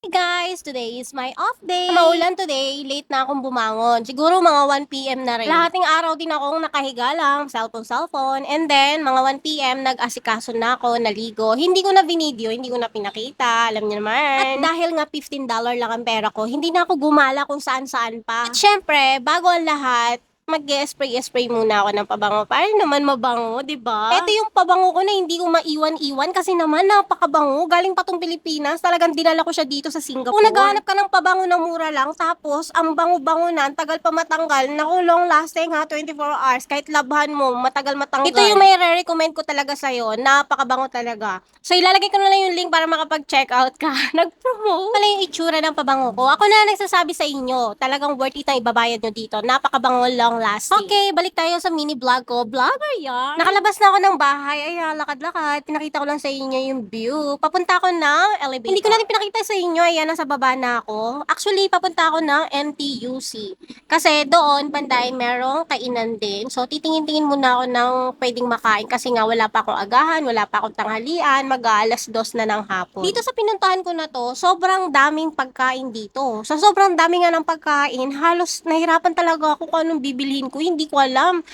Hey guys, today is my off day. Maulan today, late na akong bumangon. Siguro mga 1 p.m. na rin. Lahating araw din akong nakahiga lang, cellphone. And then, mga 1 p.m. nag-asikaso na ako, naligo. Hindi ko na binideo, hindi ko na pinakita, alam niyo naman. At dahil nga $15 lang ang pera ko, hindi na ako gumala kung saan-saan pa. At syempre, bago ang lahat, mag-spray muna ako ng pabango para naman mabango, 'di ba? Ito yung pabango ko na hindi ko maiwan-iwan kasi naman napakabango. Galing pa tong Pilipinas, talagang dinala ko siya dito sa Singapore. Kung naghahanap ka ng pabango na mura lang, tapos ang bango-bango na, ang tagal pa matanggal, naku, long lasting ha, 24 hours, kahit labhan mo, matagal matanggal. Ito yung may re-recommend ko talaga sa'yo, napakabango talaga. So ilalagay ko na lang yung link para makapag-check out ka. Nag-promote. Pala yung itsura ng pabango ko. Ako na nagsasabi sa inyo, talagang worth it ang ibabayad nyo dito. Napakabango, long lasting. Okay, balik tayo sa mini vlog ko. Vlogger yan. Nakalabas na ako ng bahay. Ayan, lakad-lakad. Pinakita ko lang sa inyo yung view. Papunta ako ng elevator. Hindi ko na rin pinakita sa inyo. Ayan, nasa baba na ako. Actually, papunta ako ng NTUC. Kasi doon, banday, merong kainan din. So, titingin-tingin muna ako ng pwedeng makain. Kasi nga, wala pa akong agahan, wala pa akong tanghalian. Mag-aalas 2 na ng hapon. Dito sa pinuntahan ko na to, sobrang daming pagkain dito. Sa sobrang dami nga ng pagkain, halos nahirapan talaga ako kung anong bibilhin ko. Hindi ko alam.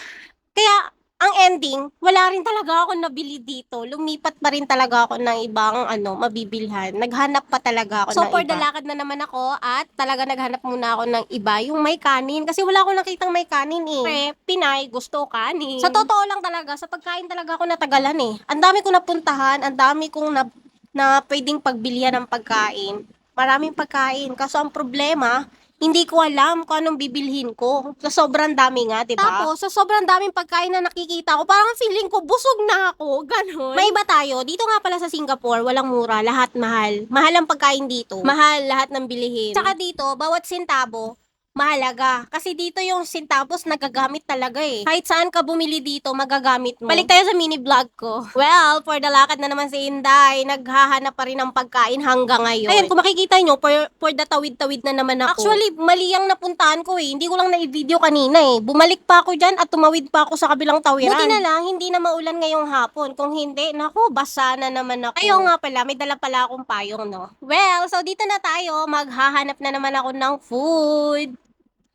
Kaya, ang ending, wala rin talaga ako nabili dito. Lumipat pa rin talaga ako ng ibang mabibilhan. Naghanap pa talaga ako ng iba. So, for the lakad na naman ako at talaga naghanap muna ako ng iba, yung may kanin. Kasi wala akong nakitang may kanin eh. Pre, Pinay, gusto kanin. Sa totoo lang talaga, sa pagkain talaga ako natagalan eh. Ang dami kong napuntahan, ang dami kong na pwedeng pagbilihan ng pagkain. Maraming pagkain. Kaso ang problema, hindi ko alam kung anong bibilhin ko. Sa sobrang dami nga, 'di ba? Tapos, sa sobrang daming pagkain na nakikita ko, parang feeling ko busog na ako, ganun. May iba tayo. Dito nga pala sa Singapore, walang mura, lahat mahal. Mahal ang pagkain dito. Mahal lahat ng bilihin. Tsaka dito, bawat sentabo, mahalaga. Kasi dito yung centavos nagagamit talaga eh. Kahit saan ka bumili dito, magagamit mo. Balik tayo sa mini vlog ko. Well, for the lakad na naman si Inday, naghahanap pa rin ng pagkain hanggang ngayon. Ayan, kung makikita nyo, for the tawid-tawid na naman ako. Actually, mali ang napuntahan ko eh. Hindi ko lang na-video kanina eh. Bumalik pa ako dyan at tumawid pa ako sa kabilang tawiran. Buti na lang, hindi na maulan ngayong hapon. Kung hindi, naku, basa na naman ako. Ayaw nga pala, may dala pala akong payong, no? Well, so dito na tayo. Maghahanap na naman ako ng food.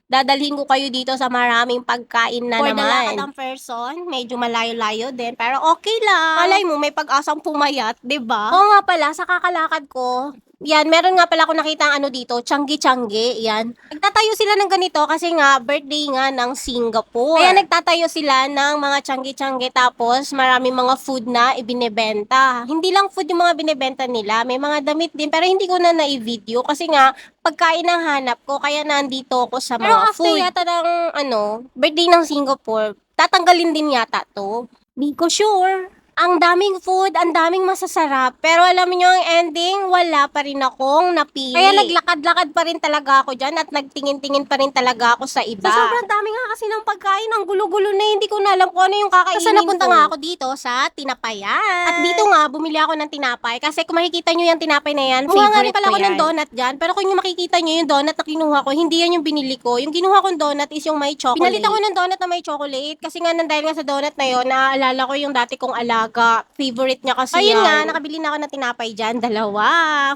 Dadalhin ko kayo dito sa maraming pagkain na naman. For the lakad ang person, medyo malayo-layo din. Pero okay lang. Malay mo, may pag-asang pumayat, 'di ba? Oo nga pala, sa kakalakad ko, yan, meron nga pala ako nakita dito, Changi-Changi, yan. Nagtatayo sila ng ganito kasi nga, birthday nga ng Singapore. Kaya nagtatayo sila ng mga Changi-Changi tapos maraming mga food na ibinebenta. Hindi lang food yung mga binebenta nila, may mga damit din, pero hindi ko na na-video kasi nga, pagkain ang hanap ko, kaya nandito ako sa mga food. Pero after yata ng, birthday ng Singapore, tatanggalin din yata to. Di ko sure. Ang daming food, ang daming masasarap. Pero alam niyo ang ending, wala pa rin akong napili. Kaya naglakad-lakad pa rin talaga ako dyan at nagtingin-tingin pa rin talaga ako sa iba. Sa sobrang dami nga kasi ng pagkain, ang gulo-gulo na hindi ko na alam kung ano yung kakainin ko. Kasi napunta nga ako dito sa Tinapayan. At dito nga, bumili ako ng tinapay. Kasi kung makikita nyo yung tinapay na yan, favorite nga rin pala ako ng donut dyan. Pero kung yung makikita nyo yung donut na kinuha ko, hindi yan yung binili ko. Yung kinuha kong donut is yung may chocolate. Pinalit ako ng donut na may chocolate. Kasi nga dahil nga sa donut na yun, naaalala ko yung dati kong alaga. Favorite niya kasi ayun yan. Nga, nakabili na ako ng tinapay dyan. Dalawa.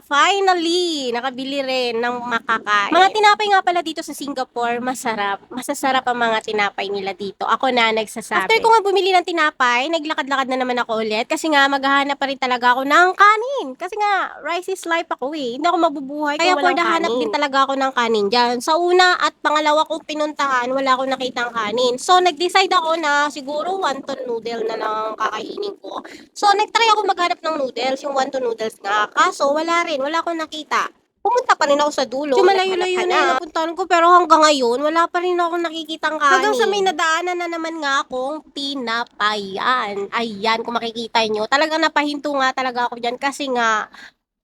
Finally, nakabili rin ng makakain. Mga tinapay nga pala dito sa Singapore, masarap. Masasarap ang mga tinapay nila dito. Ako na nagsasabi. After ko nga bumili ng tinapay, naglakad-lakad na naman ako ulit. Kasi nga, maghahanap pa rin talaga ako ng kanin. Kasi nga, rice is life ako eh. Hindi ako mabubuhay kaya kung walang kanin. Kaya hanap din talaga ako ng kanin dyan. Sa una at pangalawa kong pinuntahan, wala akong nakitang kanin. So, nag-decide ako na siguro wonton noodle na lang kakainin ko. So, nag-try ako maghanap ng noodles, yung wonton noodles nga. Kaso, wala rin. Wala akong nakita. Pumunta pa rin ako sa dulo. So, malayo-layo na yung napuntahan ko. Pero hanggang ngayon, wala pa rin ako nakikitang kanin. Hanggang sa may nadaanan na naman nga akong Tinapayan. Ayan, kung makikita nyo. Talagang napahinto nga talaga ako dyan. Kasi nga,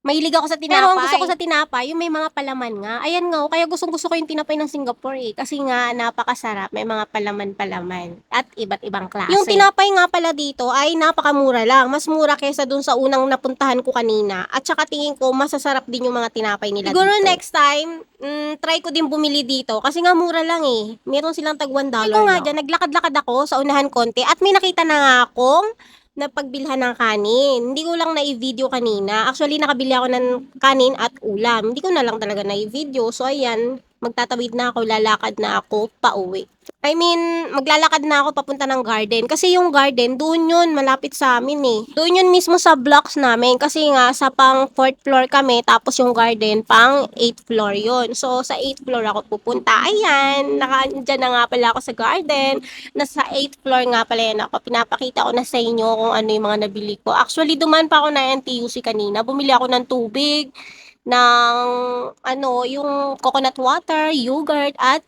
mahilig ako sa tinapay. Pero ang gusto ko sa tinapay, yung may mga palaman nga. Ayan nga, kaya gustong-gusto ko yung tinapay ng Singapore eh. Kasi nga, napakasarap. May mga palaman-palaman. At iba't ibang klase. Yung tinapay nga pala dito ay napakamura lang. Mas mura kaysa dun sa unang napuntahan ko kanina. At saka tingin ko, masasarap din yung mga tinapay nila siguro dito. Siguro next time, try ko din bumili dito. Kasi nga mura lang eh. Meron silang tag $1 lang. Ito nga dyan, naglakad-lakad ako sa unahan konti. At may nakita na nga akong na pagbilhan ng kanin. Hindi ko lang na-video kanina. Actually, nakabili ako ng kanin at ulam. Hindi ko na lang talaga na-video. So, ayan, magtatawid na ako, lalakad na ako pauwi. I mean, maglalakad na ako papunta ng garden. Kasi yung garden, doon yun, malapit sa amin eh. Doon yun mismo sa blocks namin. Kasi nga, sa pang 4th floor kami, tapos yung garden, pang 8th floor yun. So, sa 8th floor ako pupunta. Ayan, dyan na nga pala ako sa garden. Nasa 8th floor nga pala yan ako. Pinapakita ko na sa inyo kung ano yung mga nabili ko. Actually, duman pa ako na NTUC kanina. Bumili ako ng tubig, ng yung coconut water, yogurt, at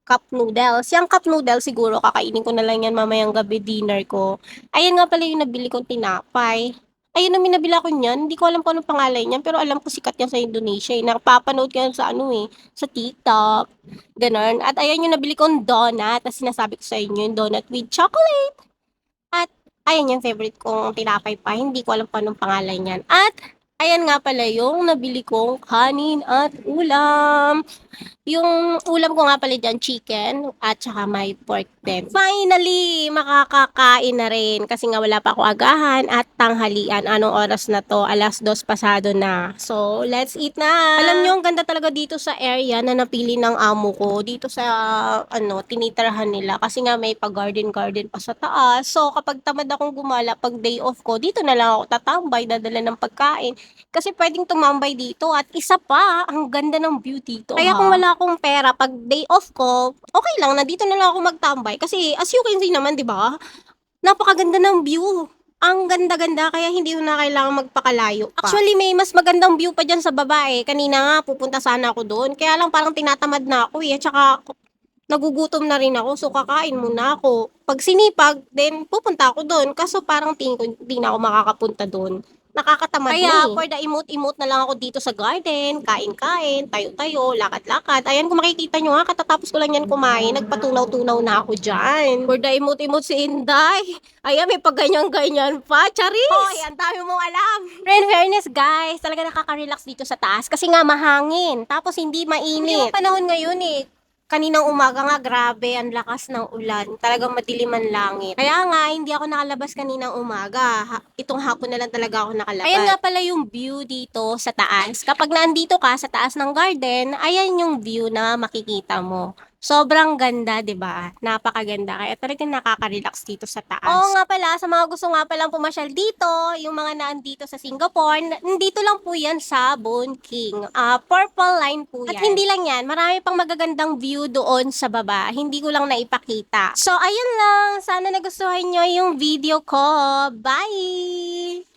cup noodles. Yung cup noodles, siguro kakainin ko na lang yan mamayang gabi dinner ko. Ayan nga pala yung nabili kong tinapay. Ayun namin nabila ko niyan. Hindi ko alam kung anong pangalan niyan, pero alam ko sikat yan sa Indonesia. Eh. Napapanood ko yan sa sa TikTok. Ganon. At ayan yung nabili kong donut. Tapos sinasabi ko sa inyo yung donut with chocolate. At ayan yung favorite kong tinapay pa. Hindi ko alam kung anong pangalan niyan. At ayan nga pala yung nabili kong kanin at ulam. Yung ulam ko nga pala dyan, chicken at saka may pork din. Finally, makakakain na rin kasi nga wala pa ako agahan at tanghalian. Anong oras na to? 2:00 pasado na. So, let's eat na! Alam nyo, ang ganda talaga dito sa area na napili ng amo ko. Dito sa, tinitirahan nila. Kasi nga may pa-garden-garden pa sa taas. So, kapag tamad akong gumala, pag day off ko, dito na lang ako tatambay, dadala ng pagkain. Kasi pwedeng tumambay dito at isa pa, ang ganda ng view dito. Kaya kung wala akong pera, pag day off ko, okay lang, nandito na lang ako magtambay. Kasi as you can see naman, di ba? Napakaganda ng view. Ang ganda-ganda, kaya hindi ko na kailangan magpakalayo pa. Actually, may mas magandang view pa dyan sa baba eh. Kanina nga, pupunta sana ako doon. Kaya lang parang tinatamad na ako eh. At saka, nagugutom na rin ako, so kakain muna ako. Pag sinipag, then pupunta ako doon. Kaso parang tingin ko, hindi na ako makakapunta doon. Nakakatamad Kaya, for the emote-emote na lang ako dito sa garden, kain-kain, tayo-tayo, lakad-lakad. Ayan, kung makikita nyo nga, katatapos ko lang yan kumain, nagpatunaw-tunaw na ako dyan. For the emote-emote si Inday. Ayan, may pagganyan-ganyan pa, charis! Hoy, ang dami mong alam. In fairness, guys, talaga nakaka-relax dito sa taas kasi nga mahangin, tapos hindi mainit. Hindi panahon ngayon eh. Kaninang umaga nga, grabe, ang lakas ng ulan. Talagang madilim ang langit. Kaya nga, hindi ako nakalabas kaninang umaga. Itong hapon na lang talaga ako nakalabas. Ayan nga pala yung view dito sa taas. Kapag nandito ka sa taas ng garden, ayan yung view na makikita mo. Sobrang ganda, 'di ba? Napakaganda. Kaya talagang nakaka-relax dito sa taas. Oo nga pala, sa mga gusto nga palang pumasyal dito, yung mga naandito sa Singapore, nandito lang po yan sa Boon King. Purple line po yan. At hindi lang yan, marami pang magagandang view doon sa baba. Hindi ko lang naipakita. So, ayun lang. Sana nagustuhan nyo yung video ko. Bye!